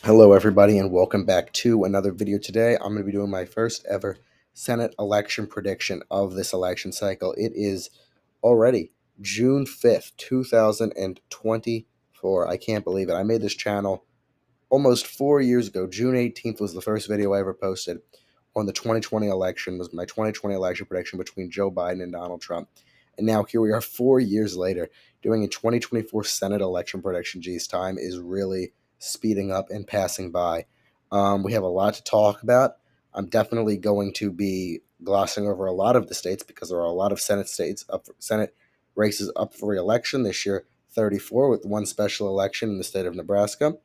Hello, everybody, and welcome back to another video. Today, I'm going to be doing my first ever Senate election prediction of this election cycle. It is already June 5th, 2024. I can't believe it. I made this channel almost 4 years ago. June 18th was the first video I ever posted on the 2020 election, was my 2020 election prediction between Joe Biden and Donald Trump. And now here we are 4 years later doing a 2024 Senate election prediction. Geez, time is really speeding up and passing by. We have a lot to talk about. I'm definitely going to be glossing over a lot of the states because there are a lot of Senate races up for re-election this year. 34 with one special election in the state of Nebraska.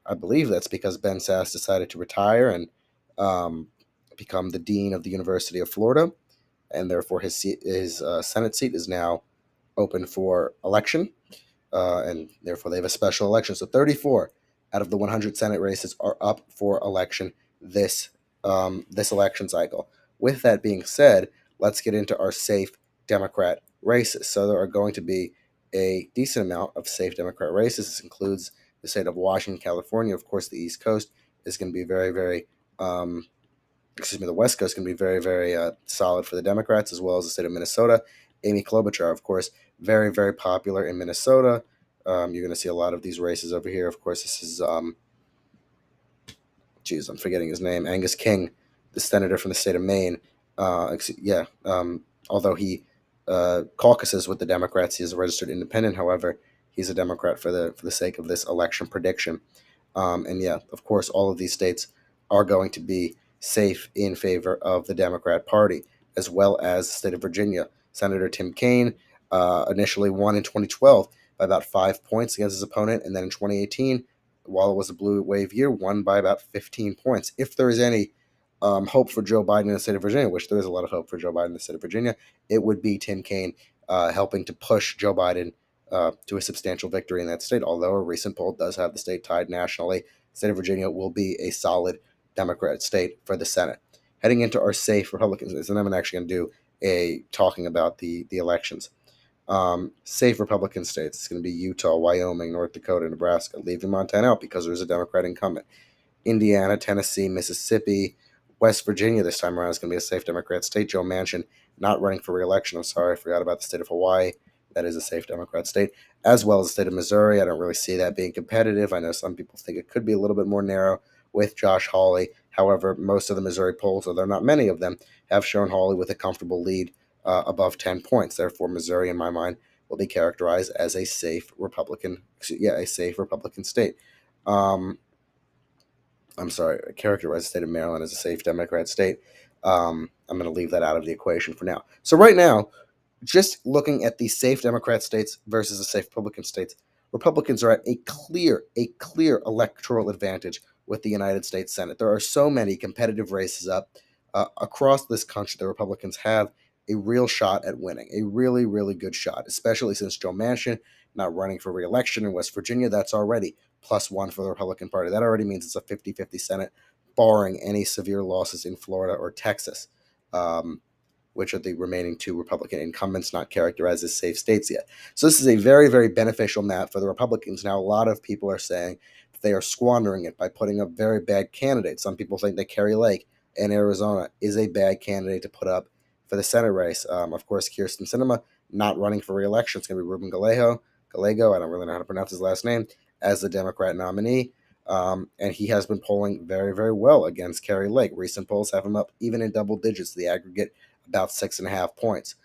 I believe that's because Ben Sasse decided to retire and um, become the dean of the University of Florida, and therefore his Senate seat is now open for election, and therefore they have a special election. So 34 out of the 100 Senate races are up for election this election cycle. With that being said, let's get into our safe Democrat races. So there are going to be a decent amount of safe Democrat races. This includes the state of Washington, California. Of course, the East Coast is going to be um, the West Coast is going to be very solid for the Democrats, as well as the state of Minnesota. Amy Klobuchar, of course, very popular in Minnesota. You're going to see a lot of these races over here. Of course, this is, I'm forgetting his name, Angus King, the senator from the state of Maine. Although he caucuses with the Democrats, he is a registered independent. However, he's a Democrat for the sake of this election prediction. And yeah, of course, all of these states are going to be safe in favor of the Democrat Party, as well as the state of Virginia. Senator Tim Kaine initially won in 2012 by about 5 points against his opponent, and then in 2018, while it was a blue wave year, won by about 15 points. If there is any hope for Joe Biden in the state of Virginia, which there is a lot of hope for Joe Biden in the state of Virginia, it would be Tim Kaine helping to push Joe Biden to a substantial victory in that state. Although a recent poll does have the state tied nationally, the state of Virginia will be a solid Democrat state for the Senate. Heading into our safe Republican states, and I'm actually going to do a talking about the elections. Safe Republican states. It's going to be Utah, Wyoming, North Dakota, Nebraska, leaving Montana out because there's a Democrat incumbent. Indiana, Tennessee, Mississippi, West Virginia this time around is going to be a safe Democrat state. Joe Manchin not running for re-election. I'm sorry, I forgot about the state of Hawaii. That is a safe Democrat state, as well as the state of Missouri. I don't really see that being competitive. I know some people think it could be a little bit more narrow with Josh Hawley. However, most of the Missouri polls, although not many of them, have shown Hawley with a comfortable lead above 10 points. Therefore, Missouri, in my mind, will be characterized as a safe a safe Republican state. Um, I'm sorry, characterize the state of Maryland as a safe Democrat state. I'm going to leave that out of the equation for now. So right now, just looking at the safe Democrat states versus the safe Republican states, Republicans are at a clear electoral advantage with the United States Senate. There are so many competitive races up across this country. The Republicans have a real shot at winning, a really good shot, especially since Joe Manchin not running for re-election in West Virginia. That's already +1 for the Republican Party. That already means it's a 50-50 Senate, barring any severe losses in Florida or Texas, which are the remaining two Republican incumbents not characterized as safe states yet. So this is a very beneficial map for the Republicans. Now, a lot of people are saying that they are squandering it by putting up very bad candidates. Some people think that Kari Lake in Arizona is a bad candidate to put up for the Senate race. Of course, Kirsten Sinema not running for re-election. It's going to be Ruben Gallego, I don't really know how to pronounce his last name, as the Democrat nominee. And he has been polling very well against Kari Lake. Recent polls have him up even in double digits, the aggregate about 6.5 points.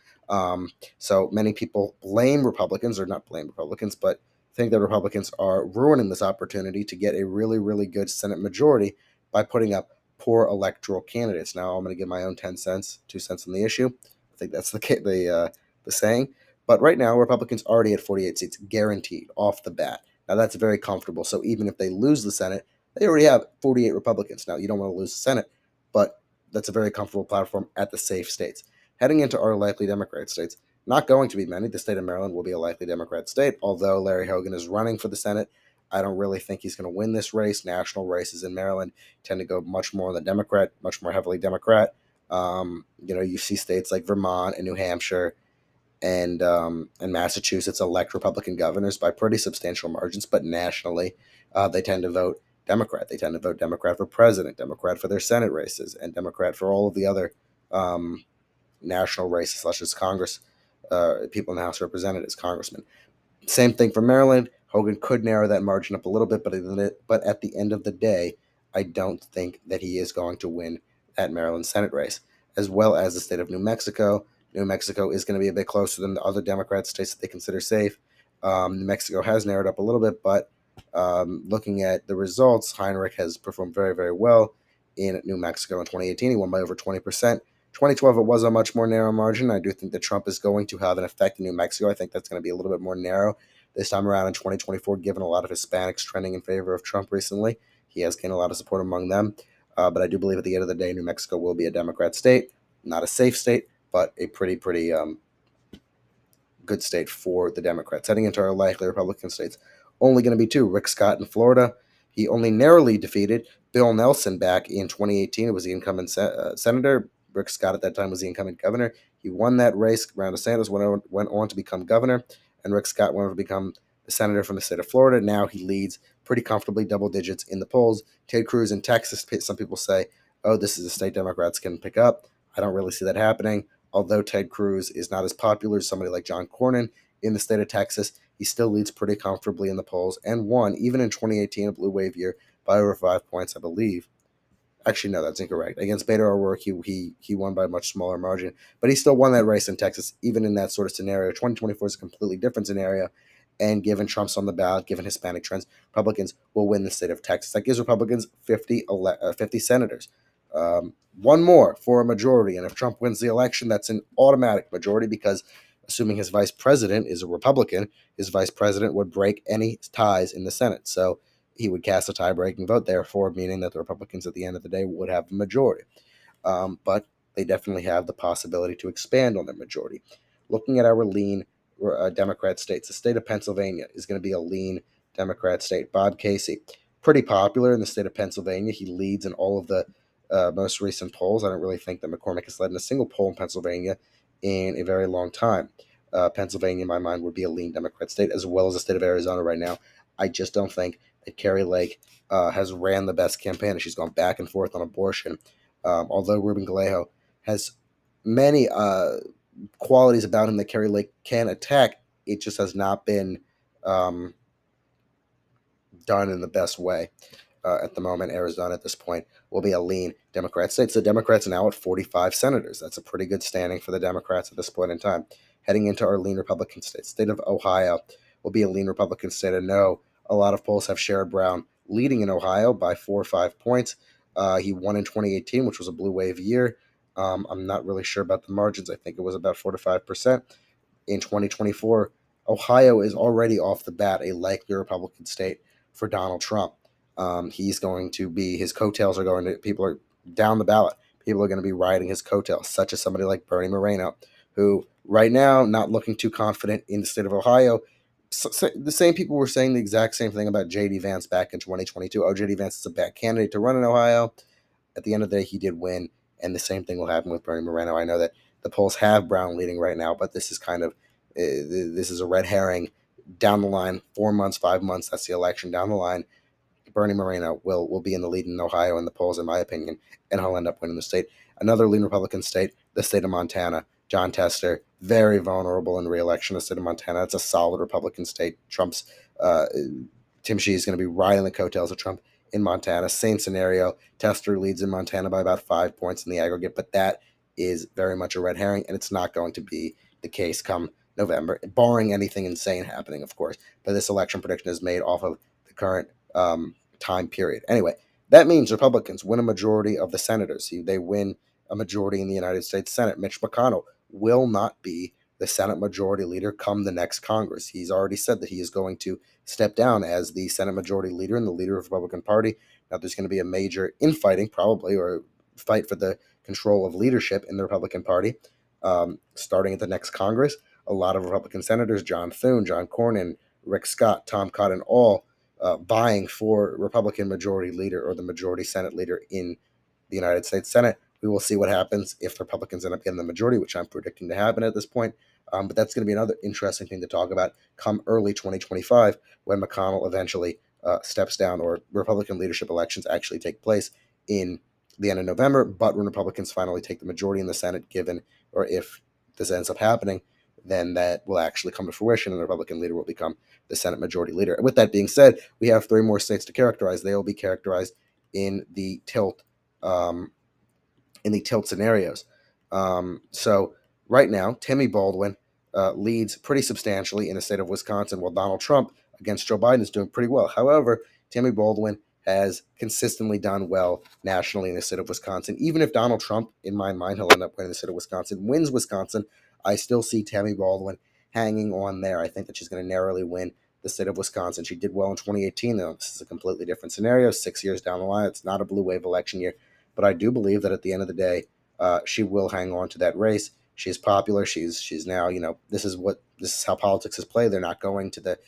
So many people blame Republicans, or not blame Republicans, but think that Republicans are ruining this opportunity to get a really good Senate majority by putting up poor electoral candidates. Now I'm going to give my own 10 cents, 2 cents on the issue. I think that's the saying. But right now, Republicans already at 48 seats, guaranteed off the bat. Now that's very comfortable. So even if they lose the Senate, they already have 48 Republicans. Now you don't want to lose the Senate, but that's a very comfortable platform at the safe states. Heading into our likely Democrat states, not going to be many. The state of Maryland will be a likely Democrat state, although Larry Hogan is running for the Senate. I don't really think he's going to win this race. National races in Maryland tend to go much more on the Democrat, much more heavily Democrat. You see states like Vermont and New Hampshire and Massachusetts elect Republican governors by pretty substantial margins, but nationally, they tend to vote Democrat. They tend to vote Democrat for president, Democrat for their Senate races, and Democrat for all of the other national races, such as Congress, people in the House of Representatives, congressmen. Same thing for Maryland. Hogan could narrow that margin up a little bit, but at the end of the day, I don't think that he is going to win that Maryland Senate race, as well as the state of New Mexico. New Mexico is going to be a bit closer than the other Democrat states that they consider safe. New Mexico has narrowed up a little bit, but looking at the results, Heinrich has performed very, very well in New Mexico in 2018. He won by over 20%. 2012, it was a much more narrow margin. I do think that Trump is going to have an effect in New Mexico. I think that's going to be a little bit more narrow this time around in 2024, given a lot of Hispanics trending in favor of Trump recently. He has gained a lot of support among them. But I do believe at the end of the day, New Mexico will be a Democrat state. Not a safe state, but a pretty good state for the Democrats. Heading into our likely Republican states, only going to be two. Rick Scott in Florida. He only narrowly defeated Bill Nelson back in 2018. It was the incumbent senator. Rick Scott at that time was the incumbent governor. He won that race. Ron DeSantis went on to become governor, and Rick Scott went on to become the senator from the state of Florida. Now he leads pretty comfortably, double digits in the polls. Ted Cruz in Texas, some people say, oh, this is a state Democrats can pick up. I don't really see that happening. Although Ted Cruz is not as popular as somebody like John Cornyn in the state of Texas, he still leads pretty comfortably in the polls and won, even in 2018, a blue wave year, by over 5 points, I believe. Actually, no, that's incorrect. Against Beto O'Rourke, he won by a much smaller margin, but he still won that race in Texas, even in that sort of scenario. 2024 is a completely different scenario, and given Trump's on the ballot, given Hispanic trends, Republicans will win the state of Texas. That gives Republicans 50 senators. One more for a majority, and if Trump wins the election, that's an automatic majority because assuming his vice president is a Republican, his vice president would break any ties in the Senate. So he would cast a tie-breaking vote, therefore meaning that the Republicans at the end of the day would have a majority. But they definitely have the possibility to expand on their majority. Looking at our lean Democrat states, the state of Pennsylvania is going to be a lean Democrat state. Bob Casey, pretty popular in the state of Pennsylvania. He leads in all of the most recent polls. I don't really think that McCormick has led in a single poll in Pennsylvania in a very long time. Pennsylvania, in my mind, would be a lean Democrat state, as well as the state of Arizona right now. I just don't think that Kari Lake has ran the best campaign. She's gone back and forth on abortion. Although Ruben Gallego has many qualities about him that Kari Lake can attack, it just has not been done in the best way. At the moment, Arizona at this point will be a lean Democrat state. So the Democrats are now at 45 senators. That's a pretty good standing for the Democrats at this point in time. Heading into our lean Republican state, state of Ohio will be a lean Republican state. I know a lot of polls have Sherrod Brown leading in Ohio by 4 or 5 points. He won in 2018, which was a blue wave year. I'm not really sure about the margins. I think it was about 4 to 5%. In 2024, Ohio is already off the bat a likely Republican state for Donald Trump. He's going to be, his coattails are going to, people are down the ballot. People are going to be riding his coattails, such as somebody like Bernie Moreno, who right now, not looking too confident in the state of Ohio. So the same people were saying the exact same thing about J.D. Vance back in 2022. Oh, J.D. Vance is a bad candidate to run in Ohio. At the end of the day, he did win, and the same thing will happen with Bernie Moreno. I know that the polls have Brown leading right now, but this is kind of, this is a red herring down the line, 4 months, 5 months, that's the election down the line. Bernie Moreno will be in the lead in Ohio in the polls, in my opinion, and he'll end up winning the state. Another lean Republican state, the state of Montana. Jon Tester, very vulnerable in re-election. The state of Montana, it's a solid Republican state. Trump's Tim Shea is going to be riding the coattails of Trump in Montana. Same scenario. Tester leads in Montana by about 5 points in the aggregate, but that is very much a red herring, and it's not going to be the case come November, barring anything insane happening, of course. But this election prediction is made off of the current time period. Anyway, that means Republicans win a majority of the senators. They win a majority in the United States Senate. Mitch McConnell will not be the Senate Majority Leader come the next Congress. He's already said that he is going to step down as the Senate Majority Leader and the leader of the Republican Party. Now, there's going to be a major infighting, probably, or fight for the control of leadership in the Republican Party starting at the next Congress. A lot of Republican senators, John Thune, John Cornyn, Rick Scott, Tom Cotton, all vying for Republican Majority Leader or the Majority Senate Leader in the United States Senate. We will see what happens if the Republicans end up getting the majority, which I'm predicting to happen at this point. But that's going to be another interesting thing to talk about come early 2025 when McConnell eventually steps down, or Republican leadership elections actually take place in the end of November. But when Republicans finally take the majority in the Senate, given or if this ends up happening, then that will actually come to fruition, and the Republican leader will become the Senate Majority Leader. With that being said, we have three more states to characterize. They will be characterized in the um, tilt scenarios. So right now, Tammy Baldwin leads pretty substantially in the state of Wisconsin, while Donald Trump against Joe Biden is doing pretty well. However, Tammy Baldwin has consistently done well nationally in the state of Wisconsin. Even if Donald Trump, in my mind, he'll end up winning the state of Wisconsin, wins Wisconsin, I still see Tammy Baldwin hanging on there. I think that she's going to narrowly win the state of Wisconsin. She did well in 2018, though. This is a completely different scenario. 6 years down the line, it's not a blue wave election year. But I do believe that at the end of the day, she will hang on to that race. She's popular. She's now, this is how politics is played. They're not going to the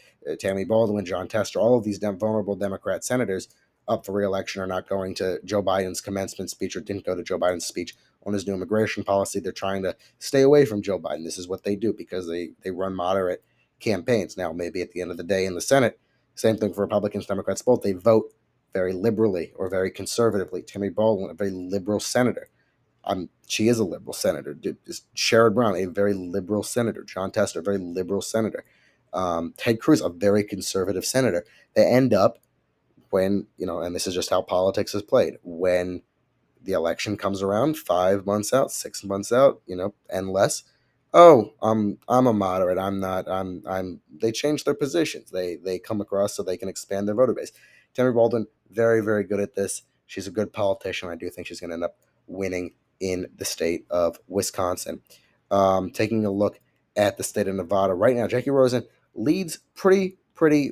Tammy Baldwin, John Tester, all of these vulnerable Democrat senators up for reelection are not going to Joe Biden's commencement speech, or didn't go to Joe Biden's speech on his new immigration policy. They're trying to stay away from Joe Biden. This is what they do because they run moderate campaigns. Now, maybe at the end of the day in the Senate, same thing for Republicans, Democrats, both. They vote very liberally or very conservatively. Tammy Baldwin, a very liberal senator. She is a liberal senator. Sherrod Brown, a very liberal senator. John Tester, a very liberal senator. Ted Cruz, a very conservative senator. They end up when, and this is just how politics is played, when the election comes around 5 months out, 6 months out, and less. Oh, I'm a moderate. I'm not. I'm. They change their positions. They come across so they can expand their voter base. Tammy Baldwin, very very good at this. She's a good politician. I do think she's going to end up winning in the state of Wisconsin. Taking a look at the state of Nevada right now, Jackie Rosen leads pretty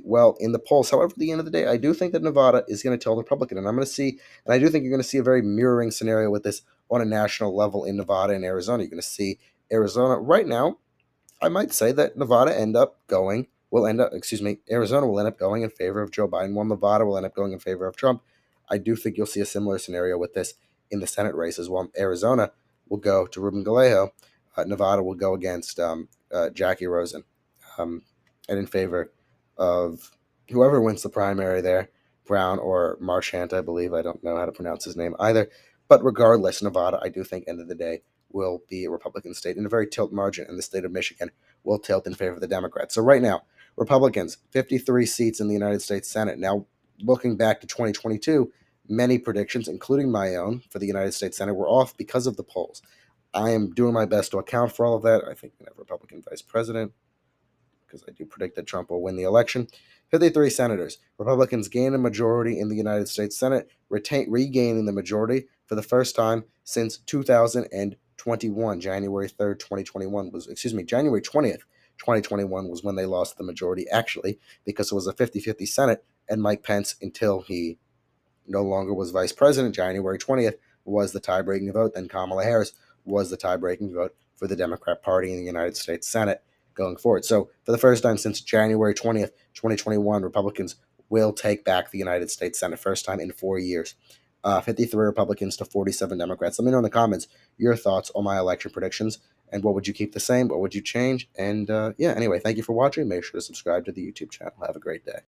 well in the polls. However, at the end of the day, I do think that Nevada is going to tilt Republican, and I do think you're going to see a very mirroring scenario with this on a national level in Nevada and Arizona. You're going to see Arizona right now. I might say that Arizona will end up going in favor of Joe Biden, while Nevada will end up going in favor of Trump. I do think you'll see a similar scenario with this in the Senate races. While Arizona will go to Ruben Gallego, Nevada will go against Jackie Rosen, and in favor of whoever wins the primary there, Brown or Marchant, I believe. I don't know how to pronounce his name either. But regardless, Nevada, I do think, end of the day, will be a Republican state in a very tilt margin, and the state of Michigan will tilt in favor of the Democrats. So right now, Republicans, 53 seats in the United States Senate. Now, looking back to 2022, many predictions, including my own for the United States Senate, were off because of the polls. I am doing my best to account for all of that. I think we have a Republican vice president because I do predict that Trump will win the election. 53 senators. Republicans gain a majority in the United States Senate, regaining the majority for the first time since 2021. January 3rd, 2021 January 20th, 2021 was when they lost the majority, actually, because it was a 50-50 Senate, and Mike Pence, until he no longer was vice president, January 20th was the tie-breaking vote. Then Kamala Harris was the tie-breaking vote for the Democrat Party in the United States Senate going forward. So for the first time since January 20th, 2021, Republicans will take back the United States Senate. First time in 4 years. 53 Republicans to 47 Democrats. Let me know in the comments your thoughts on my election predictions, and what would you keep the same? What would you change? And anyway, thank you for watching. Make sure to subscribe to the YouTube channel. Have a great day.